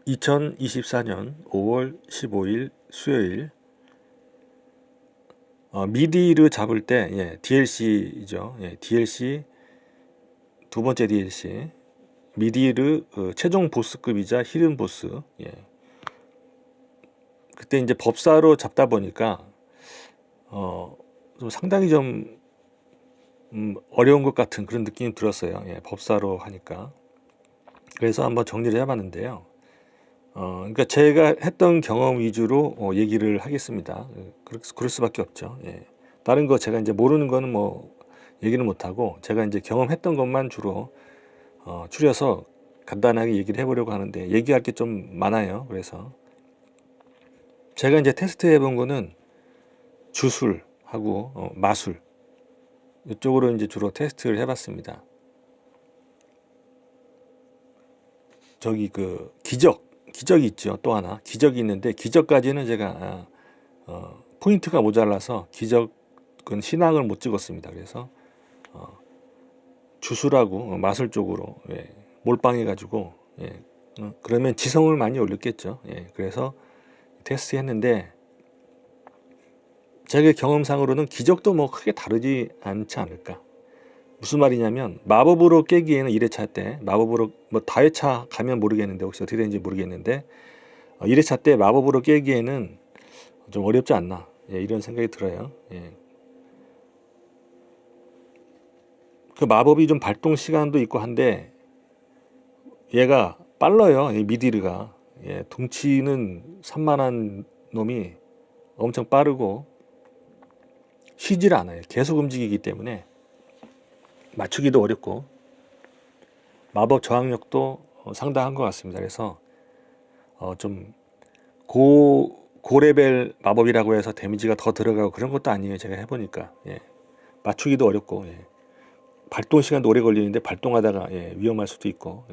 2024년 5월 15일 수요일. 미디를 잡을 때, DLC죠. DLC 두 번째 DLC 미디르 최종 보스급이자 히든 보스. 그때 이제 법사로 잡다 보니까 좀 상당히 좀 어려운 것 같은 그런 느낌이 들었어요. 법사로 하니까. 그래서 한번 정리를 해봤는데요. 그러니까 제가 했던 경험 위주로 얘기를 하겠습니다. 그럴 수밖에 없죠. 다른 거 제가 이제 모르는 거는 뭐 얘기를 못하고, 제가 이제 경험했던 것만 주로 추려서 간단하게 얘기를 해보려고 하는데, 얘기할 게 좀 많아요. 그래서 제가 이제 테스트 해본 거는 주술하고 마술, 이쪽으로 이제 주로 테스트를 해봤습니다. 저기 그 기적이 있죠. 또 하나 기적이 있는데, 기적까지는 제가 포인트가 모자라서 기적은 신앙을 못 찍었습니다. 그래서 주술하고 마술 쪽으로 몰빵해가지고, 그러면 지성을 많이 올렸겠죠. 그래서 테스트 했는데, 제 경험상으로는 기적도 뭐 크게 다르지 않지 않을까. 무슨 말이냐면, 마법으로 깨기에는 1회차 때, 마법으로 뭐 다회차 가면 모르겠는데, 혹시 어떻게 되는지 모르겠는데, 1회차 때 마법으로 깨기에는 좀 어렵지 않나, 이런 생각이 들어요. 그 마법이 좀 발동 시간도 있고 한데, 얘가 빨라요. 이 미디르가. 덩치는 산만한 놈이 엄청 빠르고 쉬질 않아요. 계속 움직이기 때문에 맞추기도 어렵고 마법 저항력도 상당한 것 같습니다. 그래서 좀 고레벨 마법이라고 해서 데미지가 더 들어가고 그런 것도 아니에요. 제가 해보니까 맞추기도 어렵고, 발동 시간도 오래 걸리는데 발동하다가 위험할 수도 있고.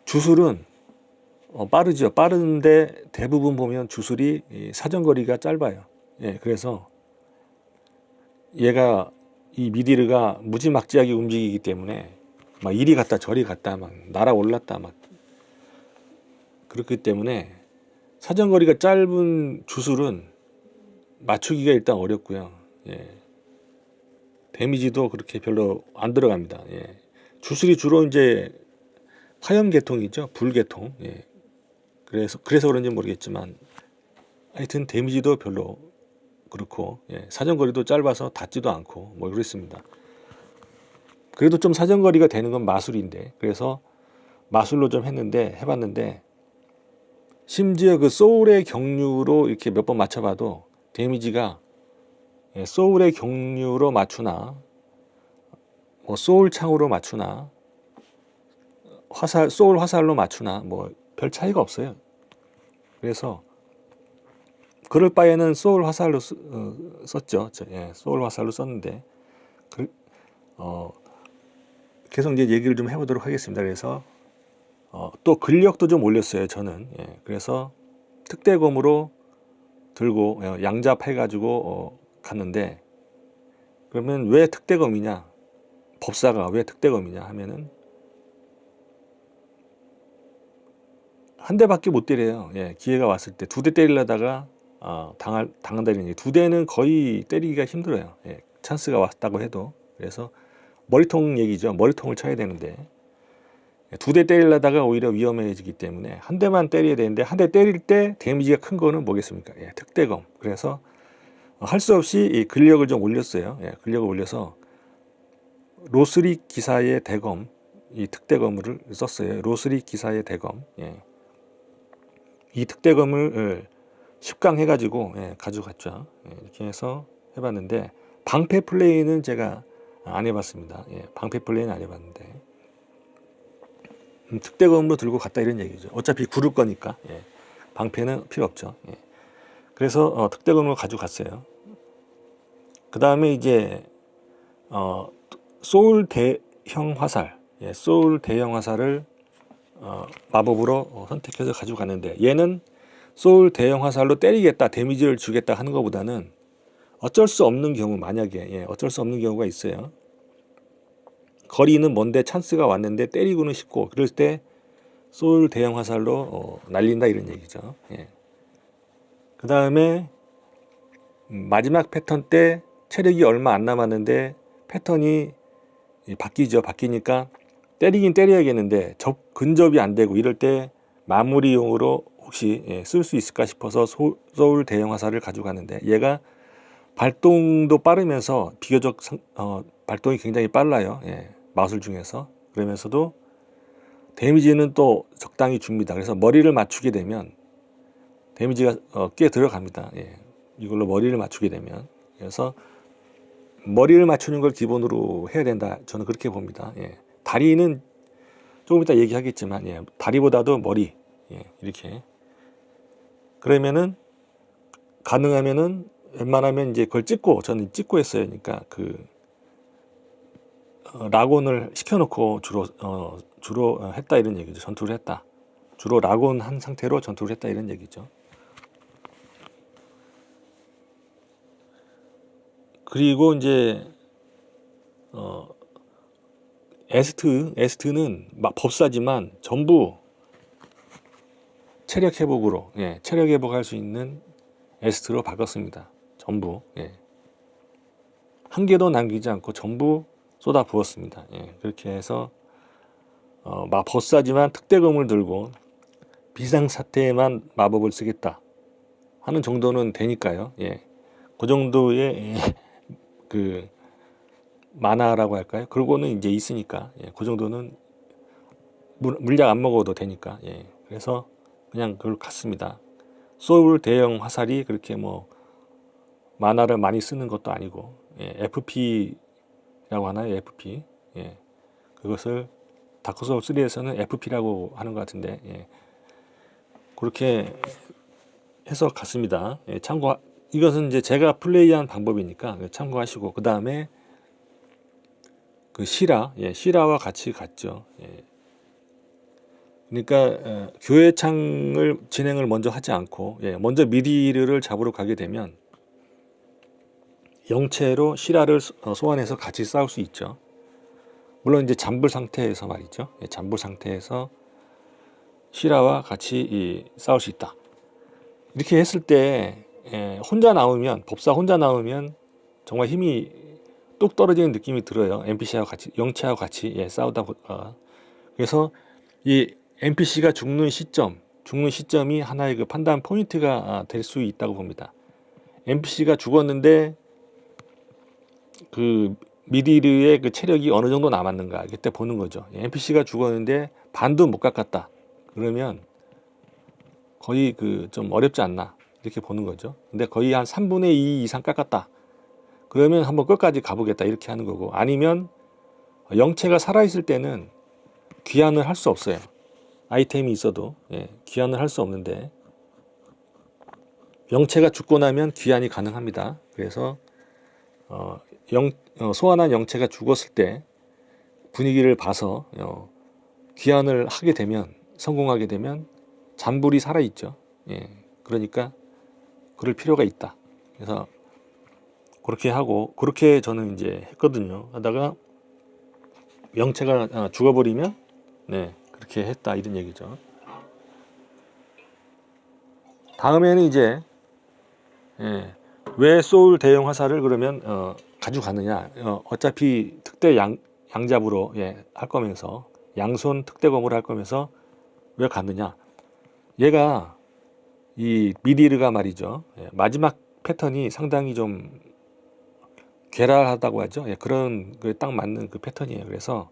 주술은 빠르죠. 빠른데 대부분 보면 주술이 사정거리가 짧아요. 그래서 얘가, 이 미디르가 무지막지하게 움직이기 때문에 막 이리 갔다 저리 갔다 막 날아올랐다 막, 그렇기 때문에 사정거리가 짧은 주술은 맞추기가 일단 어렵고요. 데미지도 그렇게 별로 안 들어갑니다. 주술이 주로 이제 화염계통이죠. 불계통. 그래서 그런지 모르겠지만 하여튼 데미지도 별로 그렇고, 사정거리도 짧아서 닿지도 않고 뭐 그렇습니다. 그래도 좀 사정거리가 되는 건 마술인데, 그래서 마술로 좀 해봤는데, 심지어 그 소울의 경류로 이렇게 몇 번 맞춰봐도 데미지가, 소울의 경류로 맞추나 뭐 소울 창으로 맞추나 소울 화살로 맞추나 뭐 별 차이가 없어요. 그래서 그럴 바에는 소울 화살로 썼죠. 소울 화살로 썼는데, 계속 이제 얘기를 좀 해보도록 하겠습니다. 그래서 또 근력도 좀 올렸어요. 저는. 그래서 특대검으로 들고 양잡해가지고 갔는데, 그러면 왜 특대검이냐? 법사가 왜 특대검이냐 하면은 한 대밖에 못 때려요. 기회가 왔을 때 두 대 때리려다가 당한다는 얘기. 두 대는 거의 때리기가 힘들어요. 찬스가 왔다고 해도. 그래서 머리통 얘기죠. 머리통을 쳐야 되는데 두 대 때리려다가 오히려 위험해지기 때문에 한 대만 때려야 되는데, 한 대 때릴 때 데미지가 큰 거는 뭐겠습니까? 특대검. 그래서 할 수 없이 이 근력을 좀 올렸어요. 근력을 올려서 로스릭 기사의 대검, 이 특대검을 썼어요. 로스릭 기사의 대검. 이 특대검을 10강 해가지고 가져갔죠. 이렇게 해서 해봤는데, 방패 플레이는 제가 안 해봤습니다. 방패 플레이는 안 해봤는데, 특대검으로 들고 갔다 이런 얘기죠. 어차피 구를 거니까 방패는 필요 없죠. 그래서 특대검으로 가져갔어요. 그 다음에 이제 소울 대형 화살, 소울 대형 화살을 마법으로 선택해서 가지고 갔는데, 얘는 소울 대형 화살로 때리겠다, 데미지를 주겠다 하는 것보다는 어쩔 수 없는 경우, 만약에 어쩔 수 없는 경우가 있어요. 거리는 먼데 찬스가 왔는데 때리고는 싶고, 그럴 때 소울 대형 화살로 날린다 이런 얘기죠. 예. 그 다음에 마지막 패턴 때 체력이 얼마 안 남았는데 패턴이 바뀌죠. 바뀌니까 때리긴 때려야겠는데 근접이 안 되고 이럴 때 마무리용으로 혹시 쓸 수 있을까 싶어서 소울 대형 화살을 가져가는데, 얘가 발동도 빠르면서 비교적 발동이 굉장히 빨라요. 예, 마술 중에서. 그러면서도 데미지는 또 적당히 줍니다. 그래서 머리를 맞추게 되면 데미지가 꽤 들어갑니다. 예, 이걸로 머리를 맞추게 되면. 그래서 머리를 맞추는 걸 기본으로 해야 된다, 저는 그렇게 봅니다. 예, 다리는 조금 이따 얘기하겠지만, 예, 다리보다도 머리, 예, 이렇게. 그러면은 가능하면은 웬만하면 이제 그걸 저는 찍고 했어요. 그러니까 락온을 시켜놓고 주로 했다 이런 얘기죠. 전투를 했다. 주로 락온 한 상태로 전투를 했다 이런 얘기죠. 그리고 이제 에스트는 막 법사지만 전부 체력 회복으로, 예, 체력 회복할 수 있는 에스트로 바꿨습니다. 전부, 예, 한 개도 남기지 않고 전부 쏟아 부었습니다. 예, 그렇게 해서 막 법사지만 특대검을 들고 비상사태에만 마법을 쓰겠다 하는 정도는 되니까요. 예, 그 정도의 그 만화라고 할까요? 그러고는 이제 있으니까, 예, 그 정도는 물약 안 먹어도 되니까, 예, 그래서 그냥 그걸 갔습니다. 소울 대형 화살이 그렇게 뭐 만화를 많이 쓰는 것도 아니고, 예, FP라고 하나요? FP. 예, 그것을 다크 소울 3에서는 FP라고 하는 것 같은데, 예, 그렇게 해서 갔습니다. 예, 이것은 이제 제가 플레이한 방법이니까 참고하시고, 그 다음에 그 시라와 같이 갔죠. 예. 그러니까 교회창을 진행을 먼저 하지 않고, 예, 먼저 미디르를 잡으러 가게 되면 영체로 시라를 소환해서 같이 싸울 수 있죠. 물론 이제 잠불 상태에서 말이죠. 예, 잠불 상태에서 시라와 같이 싸울 수 있다. 이렇게 했을 때 법사 혼자 나오면 정말 힘이 뚝 떨어지는 느낌이 들어요. NPC하고 같이, 영체하고 같이, 예, 싸우다 보니까. 그래서 이 NPC가 죽는 시점이 하나의 그 판단 포인트가 될 수 있다고 봅니다. NPC가 죽었는데 그 미디르의 그 체력이 어느 정도 남았는가, 그때 보는 거죠. NPC가 죽었는데 반도 못 깎았다. 그러면 거의 좀 어렵지 않나, 이렇게 보는 거죠. 근데 거의 한 3분의 2 이상 깎았다. 그러면 한번 끝까지 가보겠다, 이렇게 하는 거고, 아니면 영체가 살아있을 때는 귀환을 할 수 없어요. 아이템이 있어도, 예, 귀환을 할 수 없는데, 영체가 죽고 나면 귀환이 가능합니다. 그래서 소환한 영체가 죽었을 때 분위기를 봐서 귀환을 성공하게 되면 잔불이 살아있죠. 예, 그러니까 그럴 필요가 있다. 그래서 그렇게 저는 이제 했거든요. 하다가 영체가 죽어버리면, 네, 그렇게 했다 이런 얘기죠. 다음에는 이제, 예, 왜 소울 대형 화살을 그러면 가져가느냐. 어차피 특대 양잡으로, 예, 할 거면서, 양손 특대검으로 할 거면서 왜 갔느냐. 얘가 이 미디르가 말이죠. 예, 마지막 패턴이 상당히 좀 괴랄하다고 하죠. 예, 그런 딱 맞는 그 패턴이에요. 그래서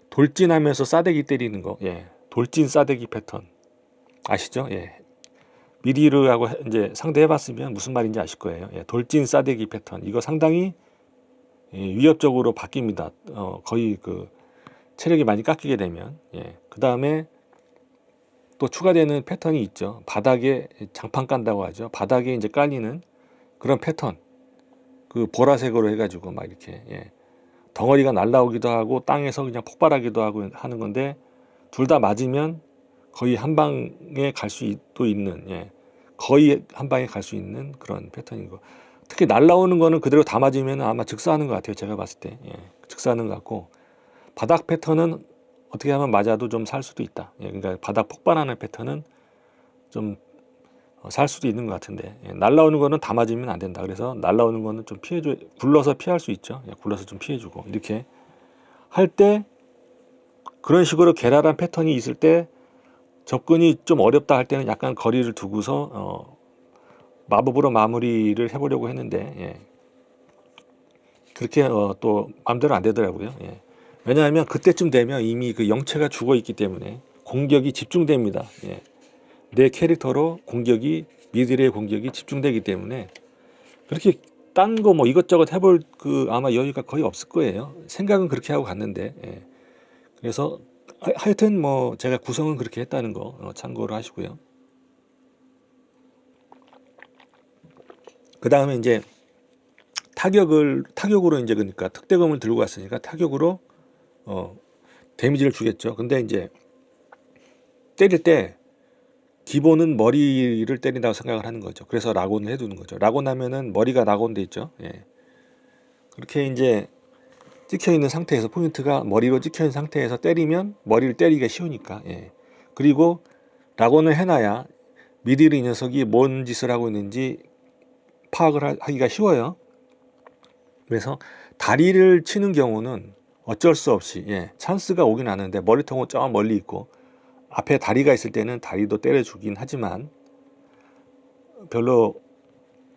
돌진하면서 싸대기 때리는 거, 예, 돌진 싸대기 패턴 아시죠? 예, 미디르하고 이제 상대해봤으면 무슨 말인지 아실 거예요. 예, 돌진 싸대기 패턴, 이거 상당히 위협적으로 바뀝니다. 거의 체력이 많이 깎이게 되면. 예, 그 다음에 또 추가되는 패턴이 있죠. 바닥에 장판 깐다고 하죠. 바닥에 이제 깔리는 그런 패턴, 보라색으로 해가지고 막 이렇게, 예, 덩어리가 날라오기도 하고 땅에서 그냥 폭발하기도 하고 하는 건데, 둘 다 맞으면 거의 한 방에 갈 수도 있는, 예, 거의 한 방에 갈 수 있는 그런 패턴인 거. 특히 날라오는 거는 그대로 다 맞으면 아마 즉사하는 것 같아요. 제가 봤을 때, 예, 즉사하는 것 같고, 바닥 패턴은 어떻게 하면 맞아도 좀 살 수도 있다. 예, 그러니까 바닥 폭발하는 패턴은 좀 살 수도 있는 것 같은데, 예, 날라오는 거는 다 맞으면 안 된다. 그래서 날라오는 거는 좀 피해줘, 굴러서 피할 수 있죠. 예, 굴러서 좀 피해주고 이렇게 할 때, 그런 식으로 괴랄한 패턴이 있을 때 접근이 좀 어렵다 할 때는 약간 거리를 두고서 마법으로 마무리를 해보려고 했는데, 예, 그렇게 또 마음대로 안 되더라고요. 예. 왜냐하면 그때쯤 되면 이미 그 영체가 죽어 있기 때문에 공격이 집중됩니다. 예. 내 캐릭터로 공격이, 미드의 공격이 집중되기 때문에 그렇게 딴 거 뭐 이것저것 해볼 그 아마 여유가 거의 없을 거예요. 생각은 그렇게 하고 갔는데, 예. 그래서 하여튼 뭐 제가 구성은 그렇게 했다는 거 참고를 하시고요. 그 다음에 이제 타격으로 이제, 그러니까 특대검을 들고 왔으니까 타격으로 데미지를 주겠죠. 근데 이제 때릴 때 기본은 머리를 때린다고 생각을 하는 거죠. 그래서 라곤을 해두는 거죠. 라곤 하면은 머리가 라곤돼 있죠. 예. 그렇게 이제 찍혀 있는 상태에서, 포인트가 머리로 찍혀 있는 상태에서 때리면 머리를 때리기가 쉬우니까. 예. 그리고 라곤을 해놔야 미디르 이 녀석이 뭔 짓을 하고 있는지 파악을 하기가 쉬워요. 그래서 다리를 치는 경우는 어쩔 수 없이, 예, 찬스가 오긴 하는데 머리통은 저 멀리 있고 앞에 다리가 있을 때는 다리도 때려주긴 하지만 별로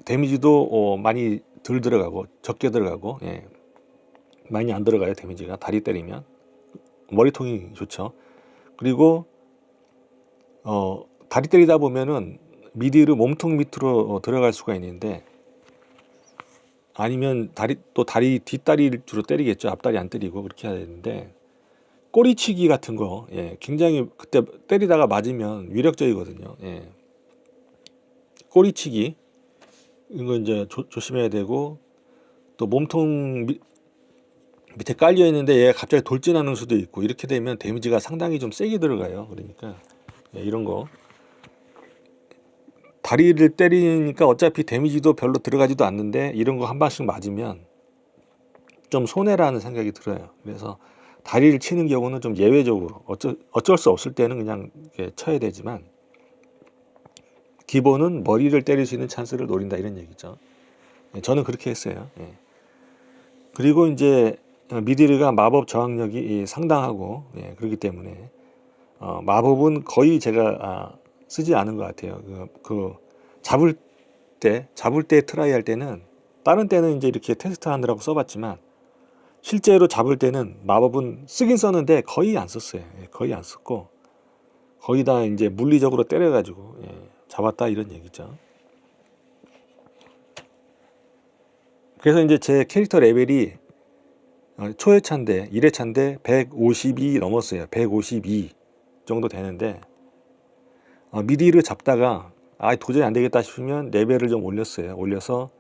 데미지도 많이 덜 들어가고 적게 들어가고, 예, 많이 안 들어가요. 데미지가 다리 때리면 머리통이 좋죠. 그리고 다리 때리다 보면은 미디를 몸통 밑으로 들어갈 수가 있는데, 아니면 다리 뒷다리를 주로 때리겠죠. 앞다리 안 때리고 그렇게 해야 되는데, 꼬리치기 같은 거, 예, 굉장히 그때 때리다가 맞으면 위력적이거든요. 예. 꼬리치기 이거 이제 조심해야 되고, 또 몸통 밑에 깔려 있는데 얘가 갑자기 돌진하는 수도 있고, 이렇게 되면 데미지가 상당히 좀 세게 들어가요. 그러니까 예, 이런 거 다리를 때리니까 어차피 데미지도 별로 들어가지도 않는데 이런 거 한 방씩 맞으면 좀 손해라는 생각이 들어요. 그래서 다리를 치는 경우는 좀 예외적으로 어쩔 수 없을 때는 그냥 이렇게 쳐야 되지만, 기본은 머리를 때릴 수 있는 찬스를 노린다, 이런 얘기죠. 예, 저는 그렇게 했어요. 예. 그리고 이제 미디르가 마법 저항력이 상당하고, 예, 그렇기 때문에 마법은 거의 제가 쓰지 않은 것 같아요. 잡을 때 트라이 할 때는, 다른 때는 이제 이렇게 테스트 하느라고 써봤지만 실제로 잡을 때는 마법은 쓰긴 썼는데 거의 안 썼어요. 예, 거의 안 썼고 거의 다 이제 물리적으로 때려가지고, 예, 잡았다, 이런 얘기죠. 그래서 이제 제 캐릭터 레벨이 초회차인데 1회차인데 150이 넘었어요. 152 정도 되는데 미디를 잡다가 도저히 안 되겠다 싶으면 레벨을 좀 올려서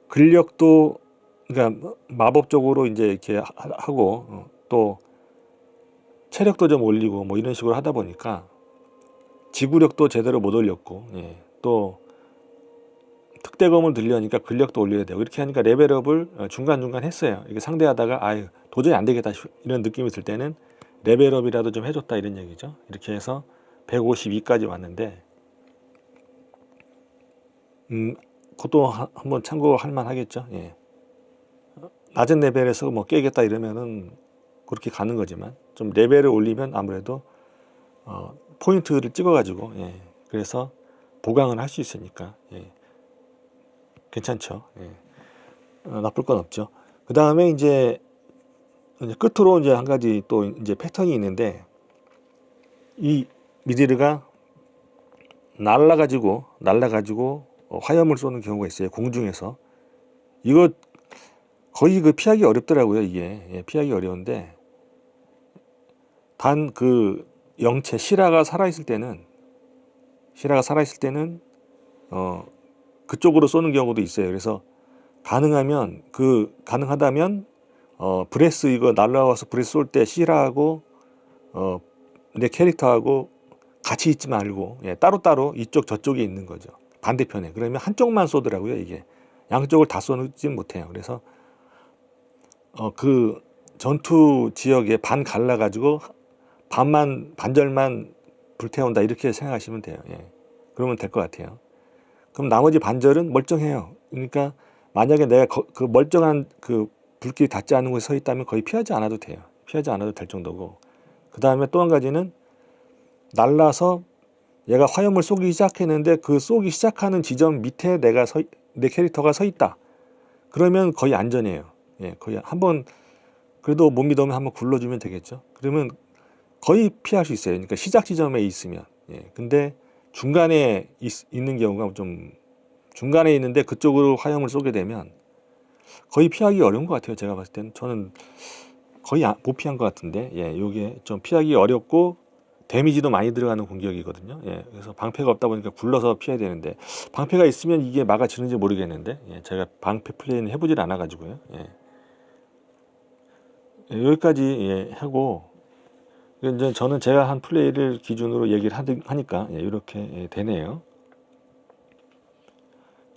근력도, 그러니까 마법적으로 이제 이렇게 하고 또 체력도 좀 올리고 뭐 이런 식으로 하다 보니까 지구력도 제대로 못 올렸고, 예, 또 특대검을 들려니까 근력도 올려야 되고, 이렇게 하니까 레벨업을 중간중간 했어요. 이게 상대하다가 도저히 안 되겠다 이런 느낌이 들 때는 레벨업이라도 좀 해줬다, 이런 얘기죠. 이렇게 해서 152까지 왔는데, 그것도 한번 참고할 만 하겠죠. 예. 낮은 레벨에서 뭐 깨겠다 이러면은 그렇게 가는 거지만, 좀 레벨을 올리면 아무래도 포인트를 찍어가지고, 예, 그래서 보강을 할 수 있으니까, 예, 괜찮죠. 예. 나쁠 건 없죠. 그 다음에 이제 끝으로 이제 한 가지 또 이제 패턴이 있는데, 이 미디르가 날라가지고 화염을 쏘는 경우가 있어요. 공중에서. 이거 거의 피하기 어렵더라고요. 이게, 예, 피하기 어려운데, 단 그 영체 시라가 살아있을 때는 그쪽으로 쏘는 경우도 있어요. 그래서 가능하다면 브레스, 이거 날라와서 브레스 쏠 때 시라하고 내 캐릭터하고 같이 있지 말고, 예, 따로따로 이쪽 저쪽에 있는 거죠. 반대편에. 그러면 한쪽만 쏘더라고요. 이게 양쪽을 다 쏘지 못해요. 그래서 전투 지역에 반 갈라가지고 반절만 불태운다 이렇게 생각하시면 돼요. 예. 그러면 될 것 같아요. 그럼 나머지 반절은 멀쩡해요. 그러니까 만약에 내가 그 멀쩡한 그 불길이 닿지 않는 곳에 서 있다면 거의 피하지 않아도 돼요. 피하지 않아도 될 정도고. 그 다음에 또 한 가지는 날라서 얘가 화염을 쏘기 시작했는데 그 쏘기 시작하는 지점 밑에 내 캐릭터가 서 있다. 그러면 거의 안전해요. 예, 거의 한번 그래도 못 믿으면 한번 굴러주면 되겠죠. 그러면 거의 피할 수 있어요. 그러니까 시작 지점에 있으면. 예, 근데 중간에 있는 경우가 좀 중간에 있는데 그쪽으로 화염을 쏘게 되면 거의 피하기 어려운 것 같아요. 제가 봤을 때는 저는 거의 못 피한 것 같은데, 예, 요게 좀 피하기 어렵고 데미지도 많이 들어가는 공격이거든요. 예, 그래서 방패가 없다 보니까 굴러서 피해야 되는데 방패가 있으면 이게 막아지는지 모르겠는데, 예, 제가 방패 플레이는 해보질 않아가지고요. 예. 예, 여기까지 예, 하고 이제 저는 제가 한 플레이를 기준으로 얘기를 하니까 예, 이렇게 예, 되네요.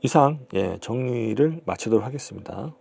이상 예, 정리를 마치도록 하겠습니다.